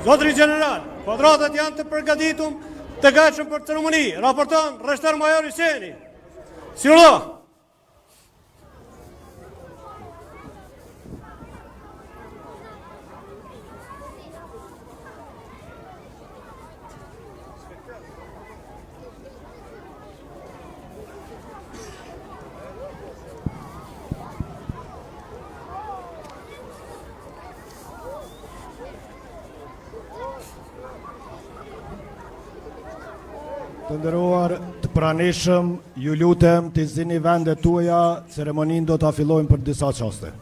Zotri General, kuadratët janë të përgatitur të gatshëm për ceremoni. Raporton Rreshtar Major Hyseni. Sillo. Të nderuar të pranishëm, ju lutem të zini vendet tuaja, ceremoninë do ta fillojmë për disa çaste.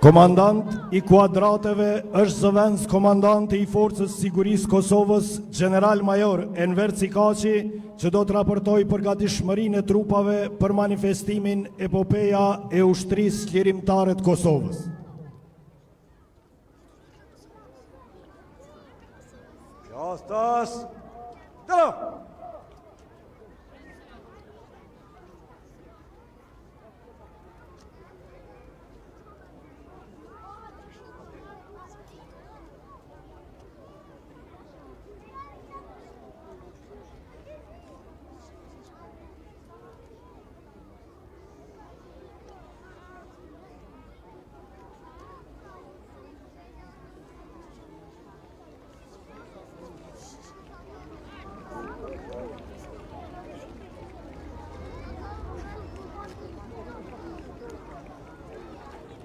Komandant i kuadrateve është zëvendës komandanti i Forcës Sigurisë Kosovës, General Major Enver Cikaçi, që do të raportoj përgatishmërinë e trupave për manifestimin Epopeja e ushtrisë lirimtare të Kosovës. Qastas! Dëro!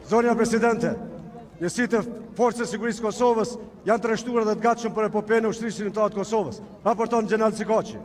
Zonja Presidente, njësitë e Forcës e Sigurisë Kosovës janë të rreshtuar dhe të gatshëm për epopejën e ushtrisë lirimtare të Kosovës. Raporton General Cikaçi.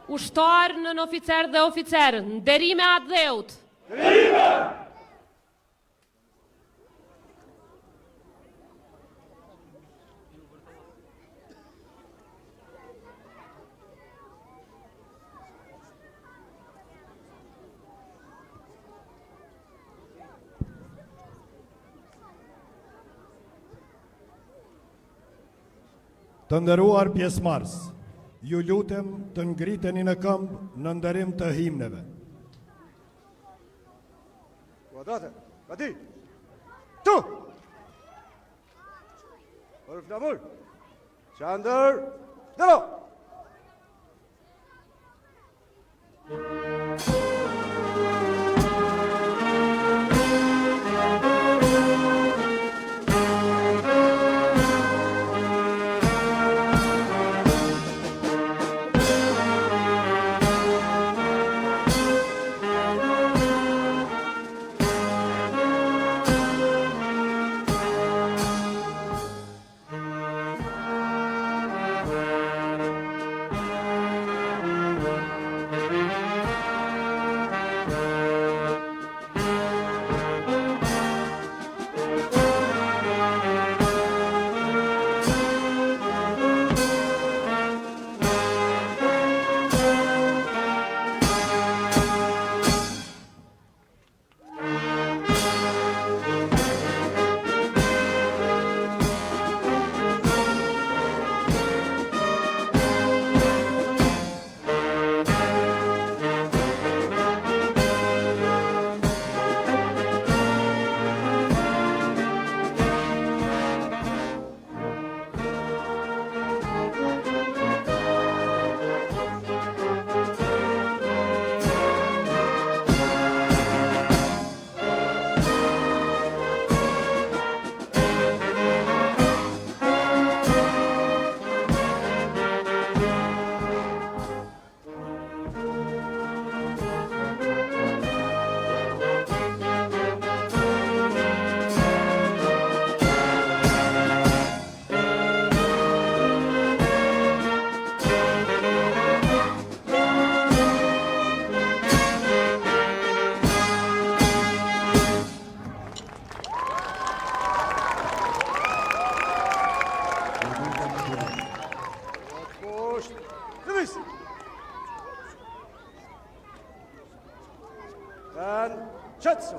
ushtar nën oficer dhe oficer, nderime atë dheut. Të nderuar pjesëmarrës, ju lutem të ngriteni në këmbë në nderim të himneve. Kuadrate, gati. Tu! Për flamur. Qandër, dero! Qëtëso.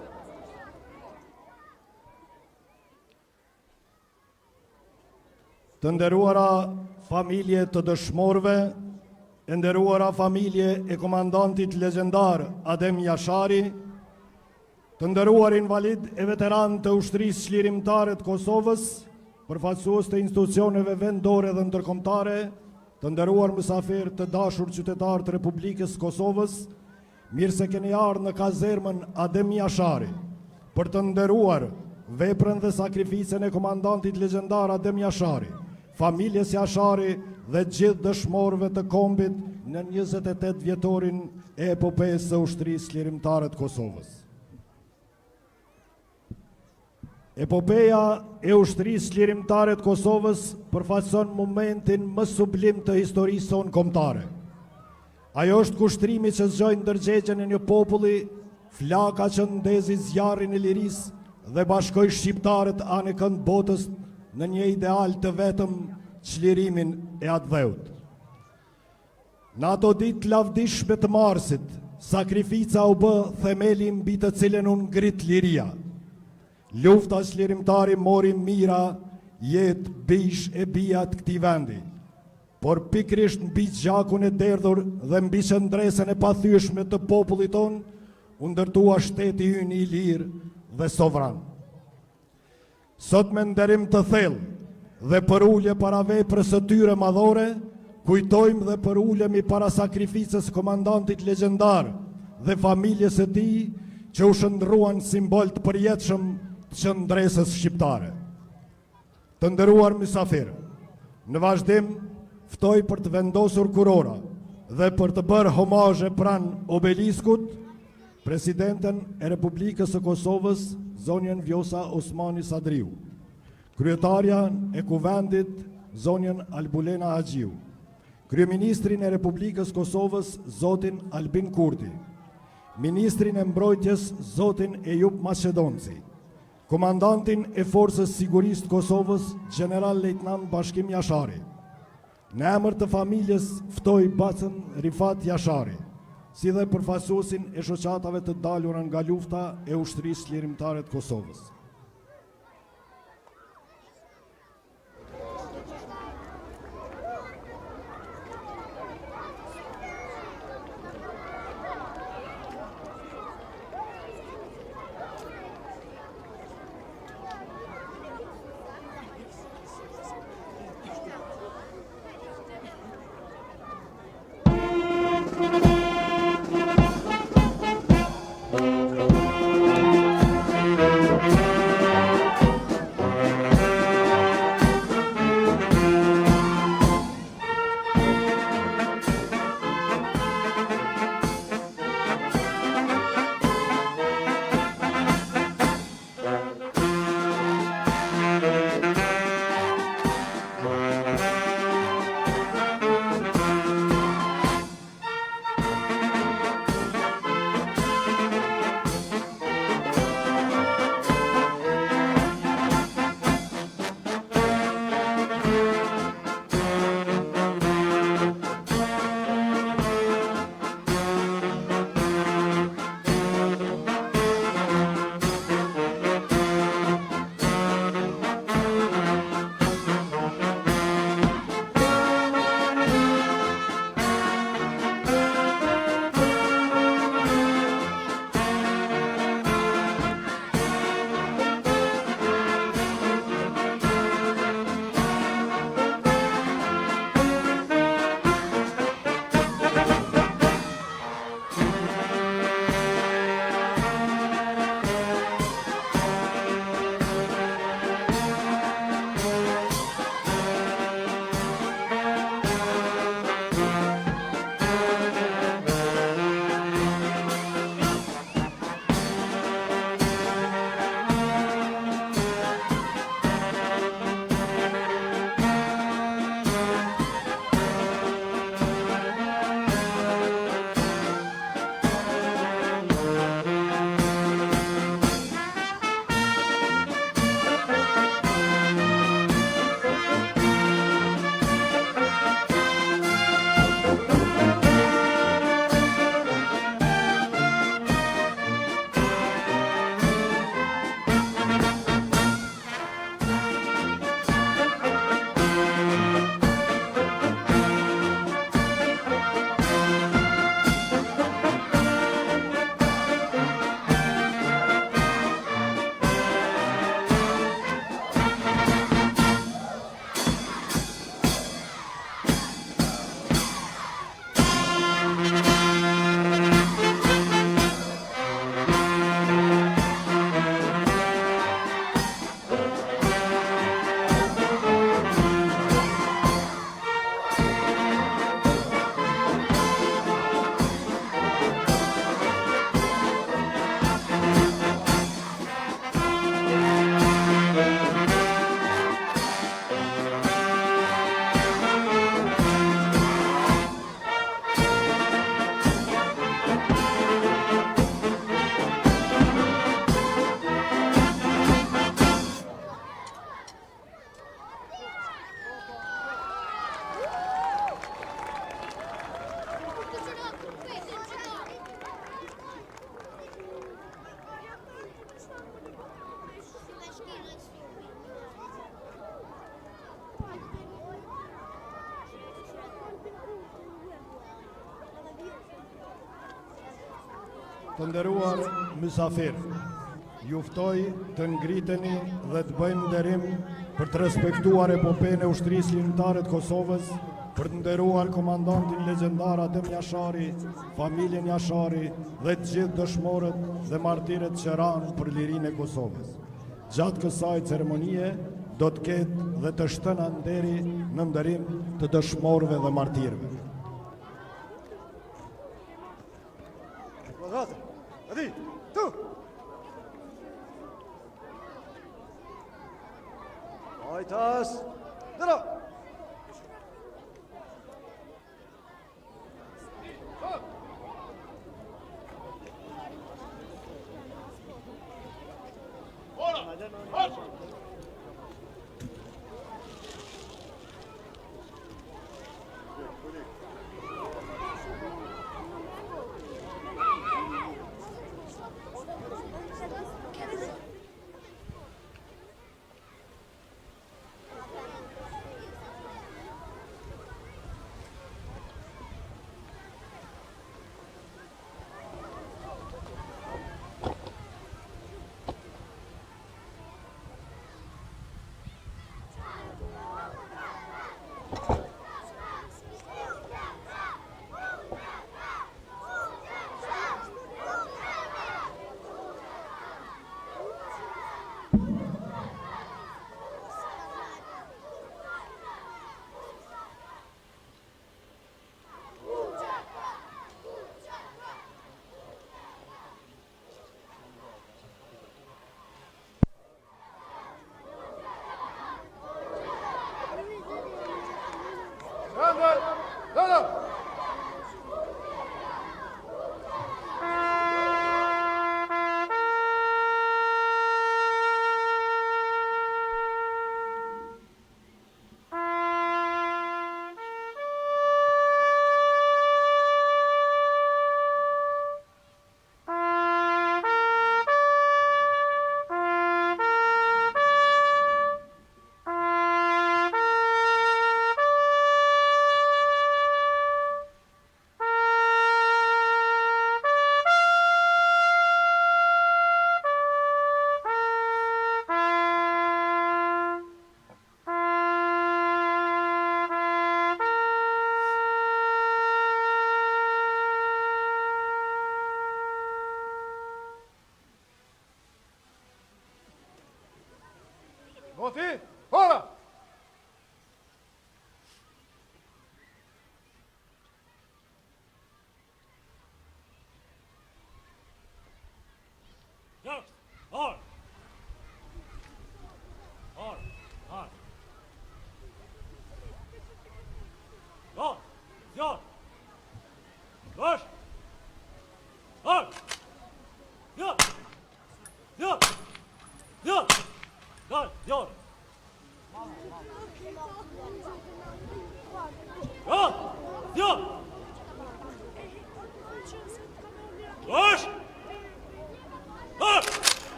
Të nderuara familje të dëshmorëve, e nderuara familje e komandantit legjendar Adem Jashari, të nderuar invalid e veteran të ushtrisë çlirimtare të Kosovës, përfaqësues të institucioneve vendore dhe ndërkombëtare, të nderuar mysafirë të dashur qytetarë të Republikës Kosovës, mirë se keni ardhur në kazermën Adem Jashari për të nderuar veprën dhe sakrificën e komandantit legjendar Adem Jashari, familjes Jashari dhe gjithë dëshmorëve të kombit në 28 vjetorin e epopejës së ushtrisë çlirimtare të Kosovës. Epopeja e ushtrisë çlirimtare të Kosovës përfaqëson momentin më sublim të historisë sonë kombëtare. Ajo është kushtrimi që zgjoi ndërgjegjen e një populli, flaka që ndezi zjarrin e lirisë dhe bashkoi shqiptarët anë kënd botës në një ideal të vetëm, çlirimin e atë dheut. Në ato ditë lavdishme të marsit, sakrifica u bë themeli mbi të cilën u ngrit liria. Lufta çlirimtare mori mira, jetë, bish e bija të këtij vendi. Por pikrisht mbi gjakun e derdhur dhe mbi qëndresën e pathyeshme të popullit ton, u ndërtua shteti ynë i lirë dhe sovran. Sot me nderim të thellë dhe për ulje para veprës së tyre madhore, kujtojmë dhe për ulemi para sakrificës komandantit legjendar dhe familjes së tij që u shndruan simbol të përjetshëm të qëndresës shqiptare. Të nderuar mysafirë, në vazhdim ftoj për të vendosur kurora dhe për të bërë homazhe pranë obeliskut Presidenten e Republikës së Kosovës, zonjën Vjosa Osmani Sadriu, kryetarja e kuvendit, zonjën Albulena Haxhiu, Kryeministrin e Republikës Kosovës, zotin Albin Kurti, Ministrin e Mbrojtjes, zotin Ejup Macedonci, Komandantin e Forcës Sigurisë të Kosovës, General Lejtnant Bashkim Jashari. Në emër të familjes ftoj bacën Rifat Jashari, si dhe përfaqësuesin e shoqatave të dalura nga lufta e ushtrisë lirimtare të Kosovës. Të nderuar mysafir, ju ftoj të ngriteni dhe të bëjmë nderim për të respektuar epopenë e ushtrisë lirimtare të Kosovës, për të nderuar komandantin legjendar Adem Jashari, familjen Jashari dhe të gjithë dëshmorët dhe martirët që ranë për lirinë e Kosovës. Gjatë kësaj ceremonie do të ketë dhe të shtëna nderi në nderim të dëshmorëve dhe martirëve. Adi, tu! Ajtas, dëra! Voti, ora!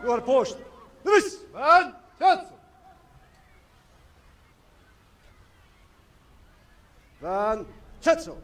Juar poshtë. Lëvis! Vend, qetësu! Vend, qetësu!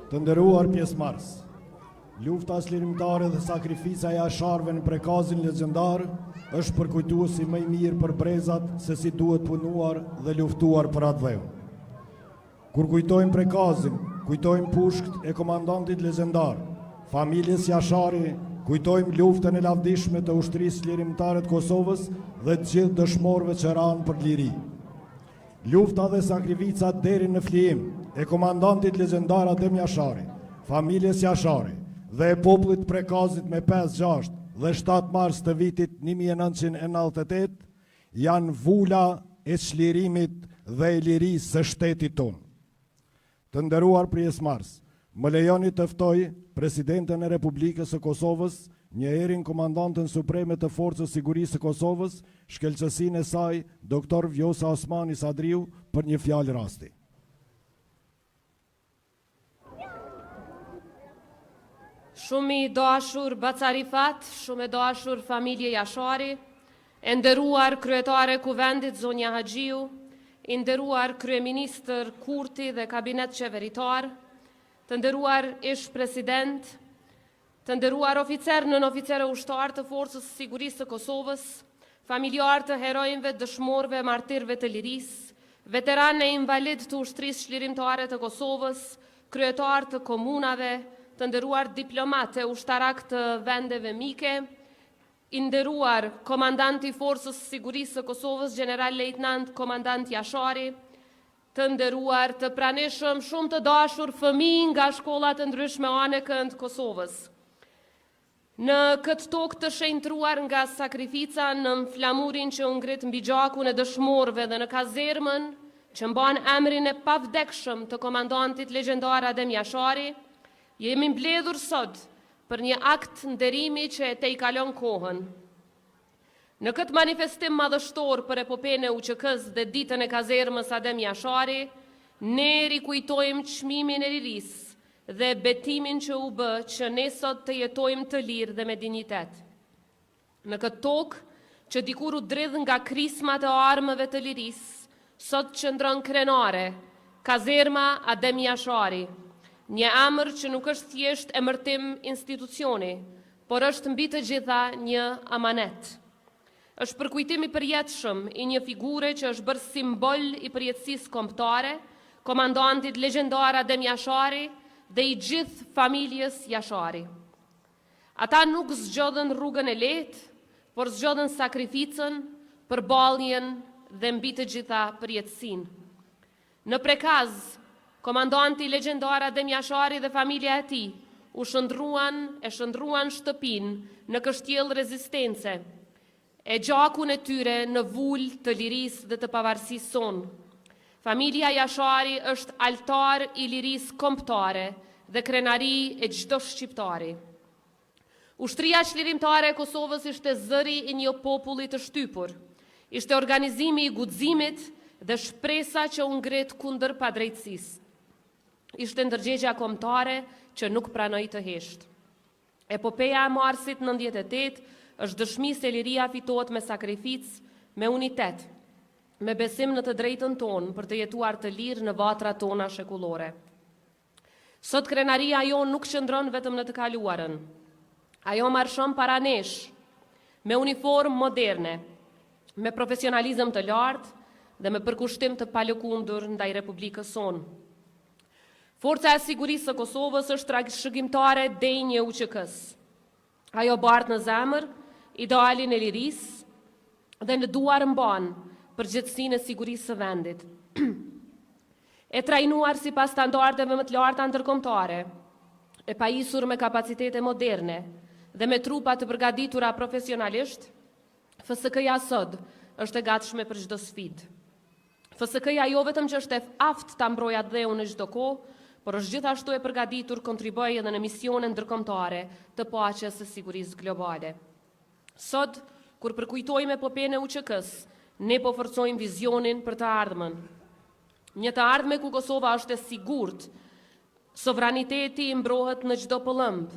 Të nderuar pjesëmarrës, lufta çlirimtare dhe sakrifica e jasharëve në prekazin legjendar është përkujtuesi më i mirë për brezat se si duhet punuar dhe luftuar për atë dheu. Kur kujtojmë prekazin, kujtojmë pushkt e komandantit legjendar, familjes Jashari, kujtojmë luftën e lavdishme të ushtrisë çlirimtare të Kosovës dhe të gjithë dëshmorëve që ranë për liri. Lufta dhe sakrifica deri në flijim e komandantit legjendar Adem Jashari, familjes Jashari dhe e popullit prekazit me 5, 6 dhe 7 mars të vitit 1998 janë vula e çlirimit dhe e lirisë së shtetit tonë. Të nderuar pjesëmarrës, më lejoni të ftoj Presidenten e Republikës së Kosovës, një herën komandantën supreme të Forcës Sigurisë së Kosovës, shkelqësinë e saj, Dr. Vjosa Osmani Sadriu, për një fjalë rasti. Shumë i dashur Bacarifat, shumë i dashur familje Jashari, e nderuar kryetare Kuvendit Zonja Haxhiu, i nderuar kryeministër Kurti dhe kabinet qeveritar, të nderuar ish president, të nderuar oficer nën oficerë ushtar të Forcës së Sigurisë së Kosovës, familjar të herojnëve, dëshmorëve, martirëve të lirisë, veteranë e invalid të ushtrisë çlirimtare të Kosovës, kryetar të komunave, të nderuar diplomate ushtarak të vendeve mike, i nderuar komandanti Forcës së Sigurisë së Kosovës, general lejtnant komandant Jashari, të nderuar, të pranishëm, shumë të dashur fëmijë nga shkollat të ndryshme anëkën të Kosovës. Në këtë tokë të shenjtruar nga sakrifica, në flamurin që u ngrit mbi gjakun e dëshmorëve dhe në kazermën që mban emrin e pavdekshëm të komandantit legjendar Adem Jashari, jemi mbledhur sot për një akt nderimi që e tejkalon kohën. Në këtë manifestim madhështor për epopene UÇK-s dhe ditën e kazermës Adem Jashari, ne rikujtojmë çmimin e lirisë dhe betimin që u bë që ne sot të jetojmë të lirë dhe me dinjitet. Në këtë tokë që dikur u dridh nga krismat e armëve të lirisë, sot qëndron krenare, kazerma Adem Jashari, një emër që nuk është thjesht emërtim institucioni, por është mbi të gjitha një amanet. Është përkujtim i përjetshëm i një figure që është bërë simbol i përjetësisë kombëtare, komandantit legjendar Adem Jashari dhe i gjithë familjes Jashari. Ata nuk zgjodhen rrugën e lehtë, por zgjodhen sakrificën, përballjen dhe mbi të gjitha përjetësinë. Në prekaz, komandanti legjendar Adem Jashari dhe familja e tij u shndruan shtëpinë në kështjell rezistence, e gjakun e tyre në vul të lirisë dhe të pavarësisë sonë. Familja Jashari është altar i lirisë kombëtare dhe krenari e çdo shqiptari. Ushtria çlirimtare e Kosovës ishte zëri i një populli të shtypur, ishte organizimi i guximit dhe shpresa që u ngrit kundër padrejtësisë. Ishte ndërgjegja kombëtare që nuk pranoi të heshtë. Epopeja e Marsit 98 është dëshmi se liria fitohet me sakrificë, me unitet, me besim në të drejtën tonë për të jetuar të lirë në vatrat tona shekullore. Sot krenaria jo nuk qëndron vetëm në të kaluarën. Ajo marshon para nesh, me uniformë moderne, me profesionalizëm të lartë dhe me përkushtim të palëkundur ndaj Republikës sonë. Forca e Sigurisë së Kosovës është trashëgimtare denjë UÇK-s. Ajo bart në zemër idealin e lirisë dhe në duar mban përgjithësinë e sigurisë së vendit. E trajnuar sipas standardeve më të larta ndërkombëtare, e pajisur me kapacitete moderne dhe me trupa të përgatitura profesionalisht, FSK-ja sot është e gatshme për çdo sfidë. FSK-ja jo vetëm që është e aftë ta mbrojë atë dheun në çdo kohë, por është gjithashtu e përgatitur kontribojë edhe në misione ndërkombëtare të paqes së sigurisë globale. Sot, kur përkujtojmë epopenë e UÇK-s, ne po forcojmë vizionin për të ardhmen. Një të ardhme ku Kosova është e sigurt, sovraniteti i mbrohet në çdo pëllëmb,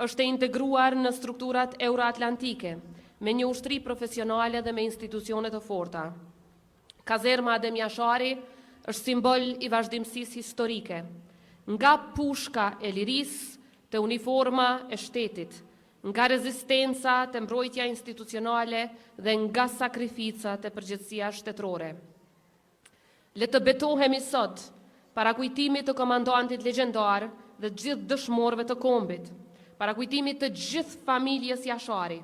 është e integruar në strukturat euroatlantike, me një ushtri profesionale dhe me institucione të forta. Kazerma Adem Jashari është simbol i vazhdimësisë historike, nga pushka e lirisë të uniforma e shtetit, nga rezistenca të mbrojtja institucionale dhe nga sakrificat e përgjegjësia shtetërore. Le të betohemi sot para kujtimit të komandantit legjendar dhe gjithë dëshmorëve të kombit, para kujtimit të gjithë familjes Jashari,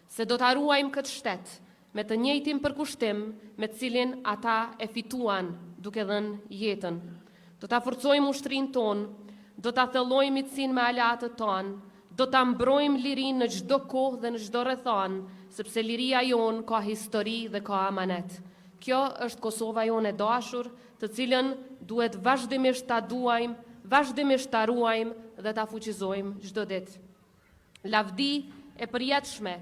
se do ta ruajmë këtë shtet me të njëjtin përkushtim me të cilin ata e fituan duke dhënë jetën. Do ta forcojmë ushtrinë tonë, do ta thellojmë miqësinë me aleatët tonë, do ta mbrojmë lirinë në çdo kohë dhe në çdo rrethon, sepse liria jonë ka histori dhe ka amanet. Kjo është Kosova jonë e dashur, të cilën duhet vazhdimisht ta duajmë, vazhdimisht ta ruajmë dhe ta fuqizojmë çdo ditë. Lavdi e përjetshme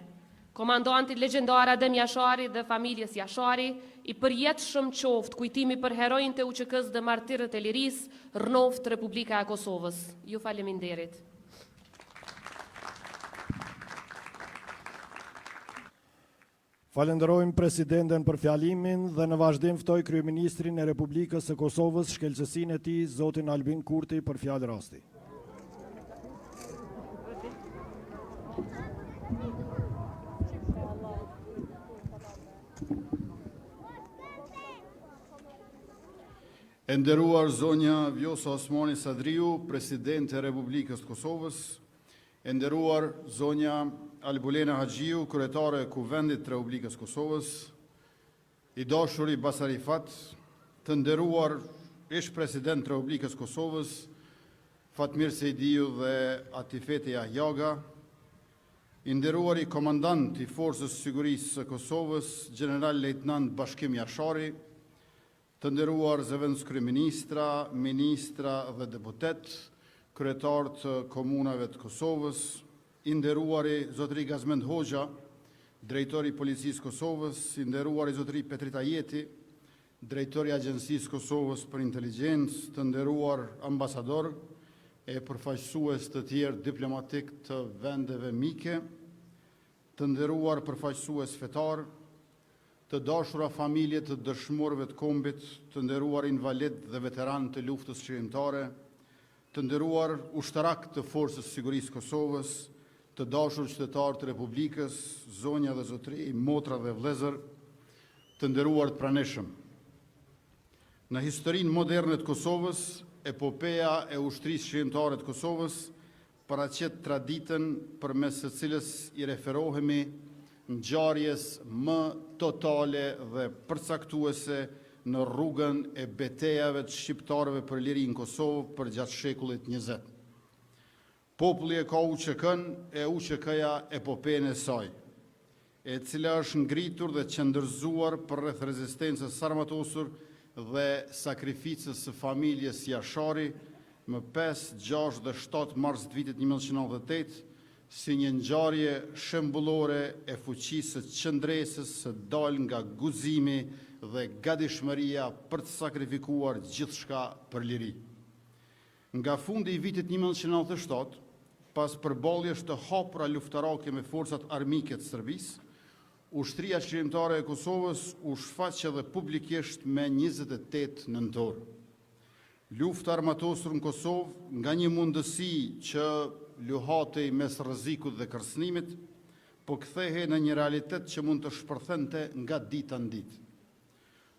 komandantit legjendar Adem Jashari dhe familjes Jashari, i përjetshëm qoftë kujtimi për herojnë të UÇK-s dhe martirët e lirisë, rënoft Republika e Kosovës. Ju faleminderit. Falenderojmë presidenten për fjalimin dhe në vazhdim ftoj kryeministrin e Republikës së Kosovës, shkelqësinë e tij, zotin Albin Kurti, për fjalë rasti. E nderuar zonja Vjosa Osmani Sadriu, presidente e Republikës të Kosovës, e nderuar zonja Albulena Haxhiu, kryetare e Kuvendit të Republikës Kosovës, i dashuri Basar Rifat, të nderuar ish president të Republikës Kosovës, Fatmir Sejdiu dhe Atifete Jahjaga, i nderuar i komandant i Forcës Sigurisë së Kosovës, General Lejtnant Bashkim Jashari, të nderuar zëvendës kryeministra, ministra dhe deputet, kryetar të komunave të Kosovës, i nderuari zotëri Gazmend Hoxha, drejtori i Policisë Kosovës, i nderuari zotëri Petrita Jeti, drejtori i Agjencisë Kosovës për Inteligjencë, të nderuar ambasador e përfaqësues të tjerë diplomatik të vendeve mike, të nderuar përfaqësues fetar, të dashura familje të dëshmorëve të kombit, të nderuar invalid dhe veteran të luftës shërimtare, të nderuar ushtarak të Forcës Sigurisë Kosovës, të dashur qytetarë të Republikës, zonja dhe zotëri, motra dhe vëllezër, të nderuar të praneshëm. Në historinë moderne të Kosovës, epopeja e ushtrisë shërimtare të Kosovës paraqet traditën përmes së cilës i referohemi ngjarjes më totale dhe përcaktuese në rrugën e betejave të shqiptarëve për liri në Kosovë për gjatë shekullit 20. Populli e ka UÇK-n e UÇK-ja epopejën e saj, e cila është ngritur dhe qëndërzuar përreth rezistencës armatosur dhe sakrificës së familjes Jashari më 5, 6 dhe 7 mars të vitit 1998, si një ngjarje shembullore e fuqisë së qëndresës së dal nga guzimi dhe gatishmëria për të sakrifikuar gjithçka për liri. Nga fundi i vitit 1997, pas përballjes të hapura luftarake me forcat armike të Serbisë, ushtria shërimtare e Kosovës u shfaq edhe publikisht me 28 nëntor. Lufta armatosur në Kosovë nga një mundësi që luhatej mes rrezikut dhe kërcënimit, po kthehej në një realitet që mund të shpërthente nga dita në ditë.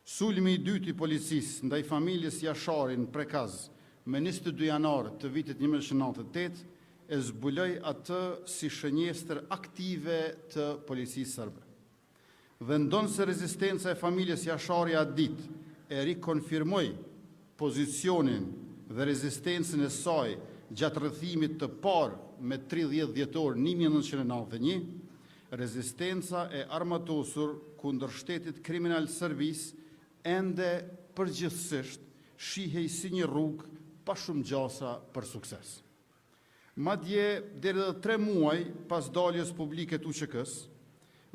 Sulmi i dytë i policisë ndaj familjes Jashari në Prekaz me 22 janar të vitit 1998 e zbuloi atë si shënjestër aktive të policisë serbe. Dhe ndonse rezistenca e familjes Jashari atë ditë e rikonfirmoi pozicionin dhe rezistencën e saj gjatë rrëthimit të parë me 30 dhjetor 1991, rezistenca e armatosur kundër shtetit kriminal Serbis ende përgjithsisht shihej si një rrugë pa shumë gjasa për sukses. Madje deri dhe 3 muaj pas daljes publike të UÇK-s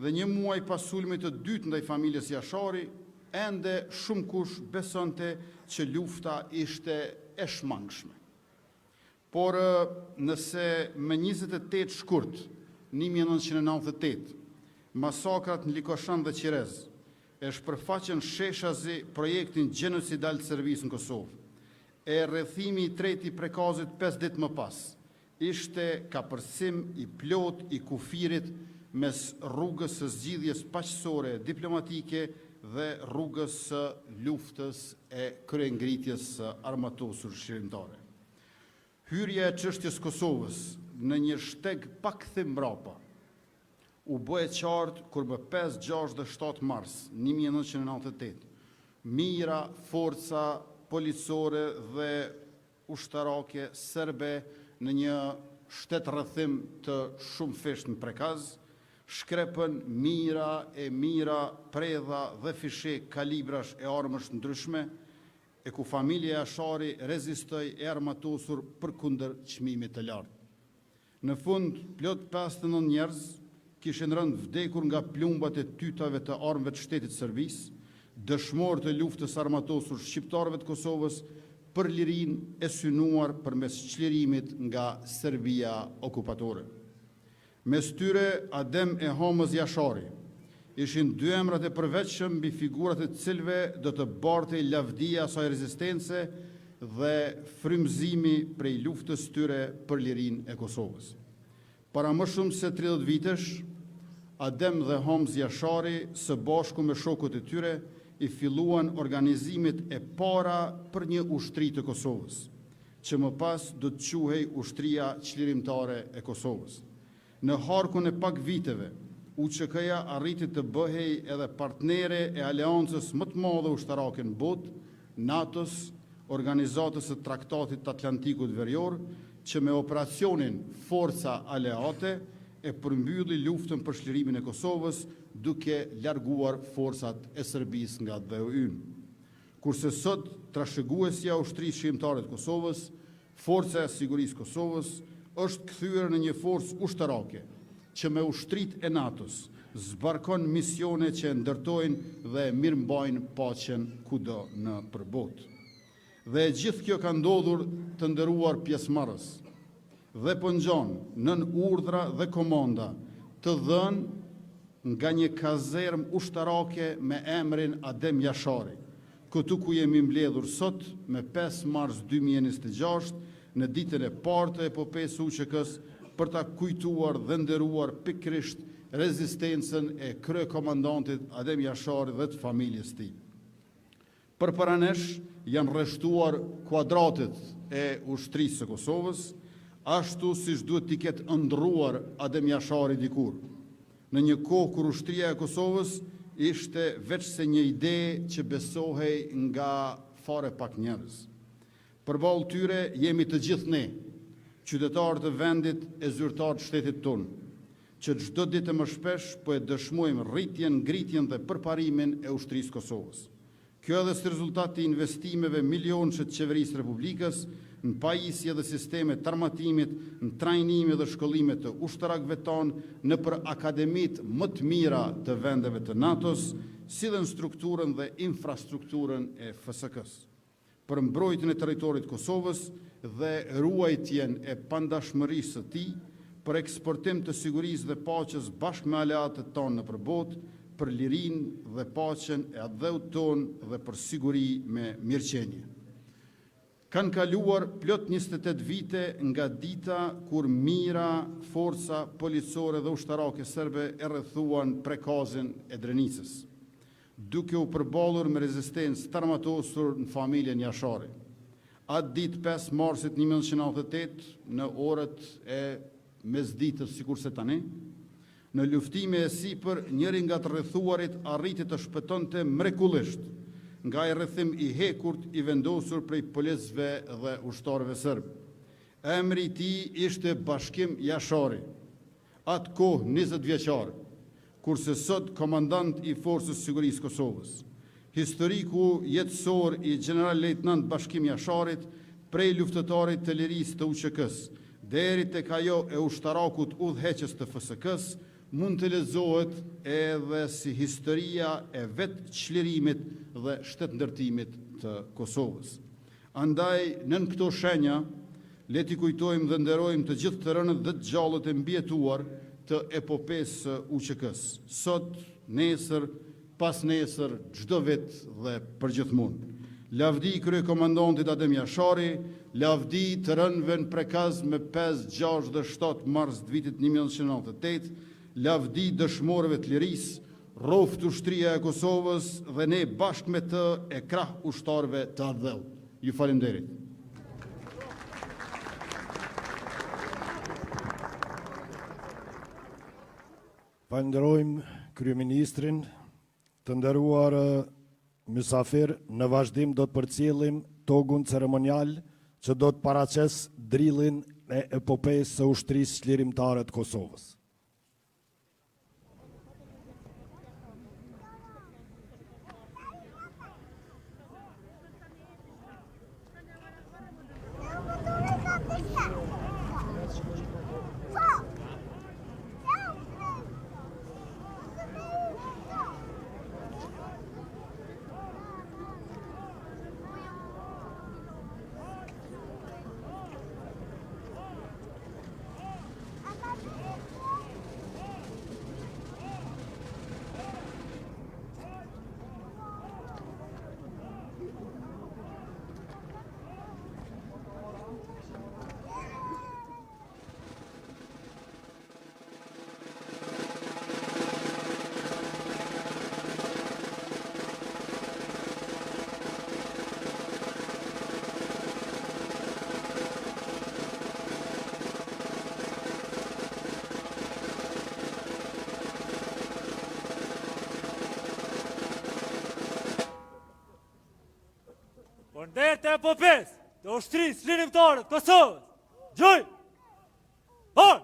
dhe 1 muaj pas sulmit të dytë ndaj familjes Jashari, ende shumë kush besonte që lufta ishte e shmangshme. Por nëse me 28 shkurt 1998, masakrat në Likoshan dhe Qirez e shpërfaqen sheshazi projektin gjenocidal të servisë në Kosovë, e rrethimi i treti prekazit 5 ditë më pas, ishte kapërsim i plot i kufirit mes rrugës së zgjidhjes paqësore diplomatike dhe rrugës së luftës e kryengritjes së armatosur shqiptare. Hyrja e çështjes Kosovës në një shteg pak kthim mbrapa u bë e qartë kur më 5, 6 dhe 7 mars 1998, mira forca policore dhe ushtarake serbe në një shtet rrethim të shumë fesht në Prekaz, shkrepën mira e mira predha dhe fishe kalibrash e armësh ndryshme, e ku familja Jashari rezistoi e armatosur përkundër çmimit të lartë. Në fund, plot 59 njerëz kishin rënë vdekur nga plumbat e tytave të armëve të shtetit servis, dëshmor të luftës armatosur shqiptarëve të Kosovës për lirinë e synuar përmes çlirimit nga Serbia okupatore. Mes tyre Adem e Homës Jashari ishin 2 emrat e përveçshëm mbi figurat e cilëve do të bartej lavdia asaj rezistence dhe frymëzimi prej luftës tyre për lirinë e Kosovës. Para më shumë se 30 vitesh, Adem dhe Homës Jashari së bashku me shokët e tyre i filluan organizimit e para për një ushtri të Kosovës, që më pas do të quhej Ushtria Çlirimtare e Kosovës. Në harkun e pak viteve, UÇK-ja arriti të bëhej edhe partnere e aleancës më të madhe ushtarake në botë, NATO-s, organizatës së Traktatit të Atlantikut Verior, që me operacionin Forca Aleate e përmbylli luftën për çlirimin e Kosovës, duke larguar forcat e Serbisë nga dheu ynë. Kurse sot trashëguesja ushtrisë shqiptare të Kosovës, Forca e Sigurisë Kosovës, është kthyer në një forcë ushtarake, që me ushtritë e NATO-s zbarkon misione që ndërtojnë dhe mirëmbajnë paqen kudo në përbot. Dhe gjithë kjo ka ndodhur të nderuar pjesëmarrës dhe po ngjan nën urdhra dhe komanda të dhënë nga një kazermë ushtarake me emrin Adem Jashari, këtu ku jemi mbledhur sot me 5 mars 2026 në ditën e parë të epopesë UÇK-s për ta kujtuar dhe nderuar pikërisht rezistencën e kryekomandantit Adem Jashari dhe të familjes tij. Përpara nesh janë rreshtuar kuadratet e ushtrisë së Kosovës, ashtu siç duhet t'i ketë ëndrruar Adem Jashari dikur, në një kohë kur ushtria e Kosovës ishte veç se një ide që besohej nga fare pak njerëz. Përballë tyre jemi të gjithë ne, qytetarë të vendit e zyrtarë të shtetit tonë, që çdo ditë më shpesh po e dëshmojmë rritjen, ngritjen dhe përparimin e ushtrisë Kosovës. Kjo edhe si rezultat të investimeve milionëshe të qeverisë Republikës në pajisje dhe sisteme të armatimit, në trajnime dhe shkollime të ushtarakëve tonë, në për akademitë më të mira të vendeve të NATO-s, si dhe në strukturën dhe infrastrukturën e FSK-s. Për mbrojtjen e territorit të Kosovës dhe ruajtjen e pandashmërisë së tij, për eksportim të sigurisë dhe paqes bashkë me aleatët tonë në përbot, për lirinë dhe paqen e atdheut tonë dhe për siguri me mirëqenie. Kanë kaluar plot 28 vite nga dita kur mira forca policore dhe ushtarake serbe e rrethuan Prekazin e Drenicës, duke u përballur me rezistencë të armatosur në familjen Jashari. Atë ditë 5 marsit 1998, në orët e mesditës sikurse tani, në luftime e sipër, njëri nga të rrethuarit arriti të shpëtonte mrekullisht nga i rrethim i hekurt i vendosur prej policëve dhe ushtarëve serb. Emri i tij ishte Bashkim Jashari, atë kohë 20 vjeçar, kurse sot komandant i Forcës Sigurisë Kosovës. Historiku jetësor i general-lejtnant Bashkim Jasharit, prej luftëtarit të lirisë të UÇK-s, deri tek ajo e ushtarakut udhëheqës të FSK-s, mund të lexohet edhe si historia e vetë çlirimit dhe shtetndërtimit të Kosovës. Andaj, nën këto shenja, le t'i kujtojmë dhe nderojmë të gjithë të rënët dhe të gjallët e mbjetuar të epopesë UÇK-s. Sot, nesër, pas nesër, çdo vit dhe përgjithmonë. Lavdi kryekomandantit Adem Jashari, lavdi të rënëve në prekaz me 5, 6 dhe 7 mars të vitit 1998, lavdi dëshmorëve të lirisë, roft ushtria e Kosovës dhe ne bashkë me të e krah ushtarëve të ardhell. Ju falenderit. Falenderojmë kryeministrin. Të nderuar mysafir, në vazhdim do të përcjellim togun ceremonial që do të paraqes drillin e epopejës së ushtrisë çlirimtare të Kosovës. Ndërë të epopes të ushtrisë çlirimtare të Kosovës. Gjoj! Por!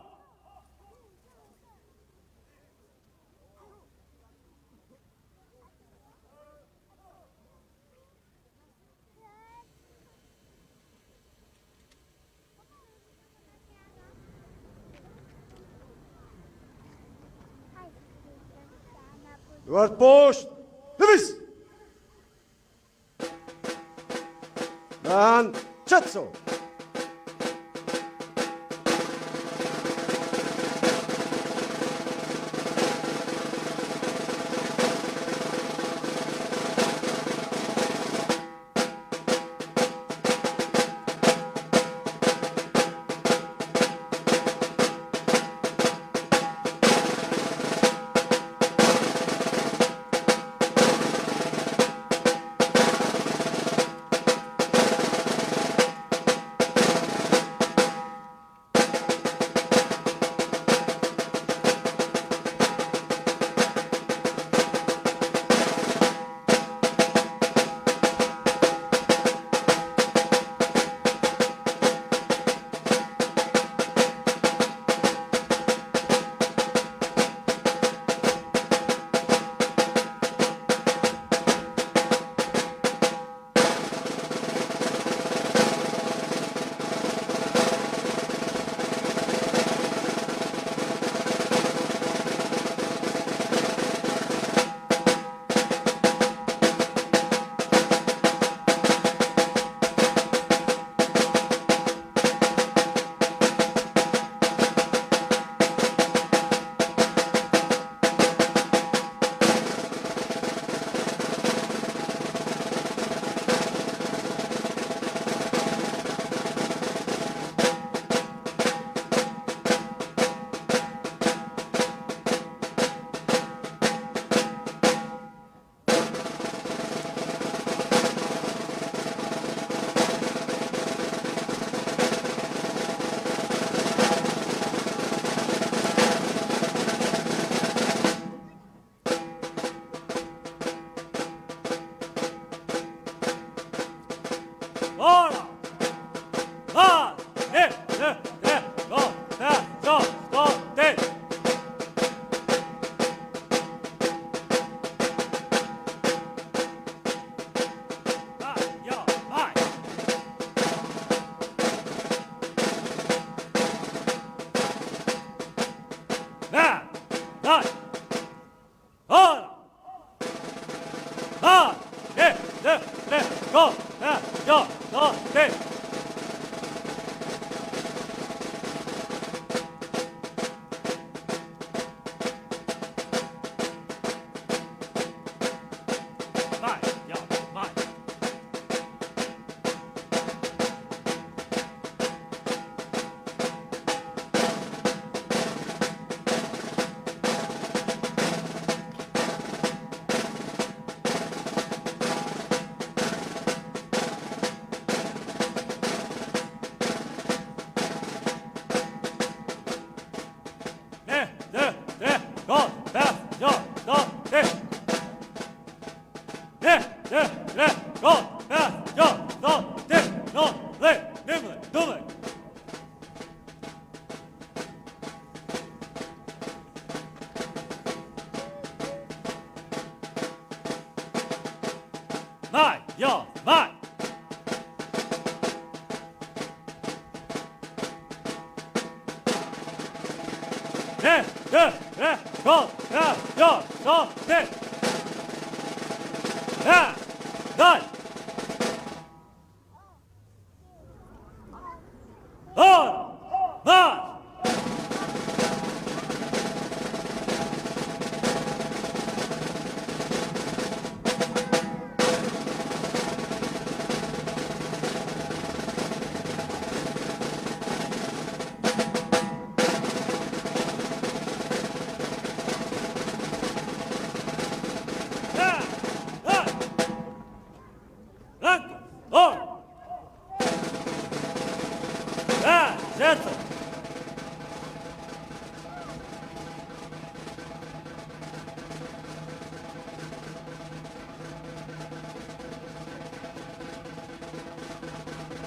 Duart poshtë, lëviz! Dan, qëtëso!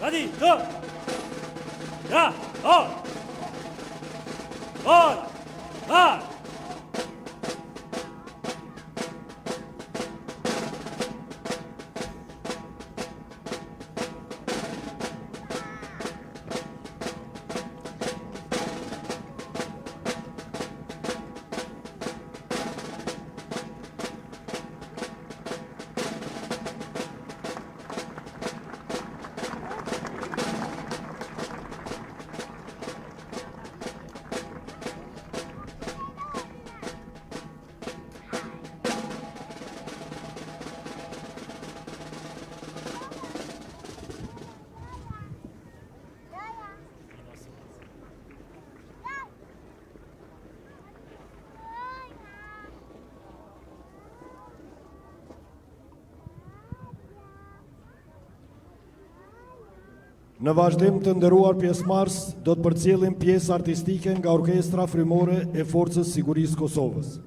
Hadi, dur. Ya, ol. Ol. Ha. Në vazhdim të nderuar pjesëmarrës, do të përcjellim pjesë artistike nga Orkestra Frymore e Forcës Sigurisë Kosovës.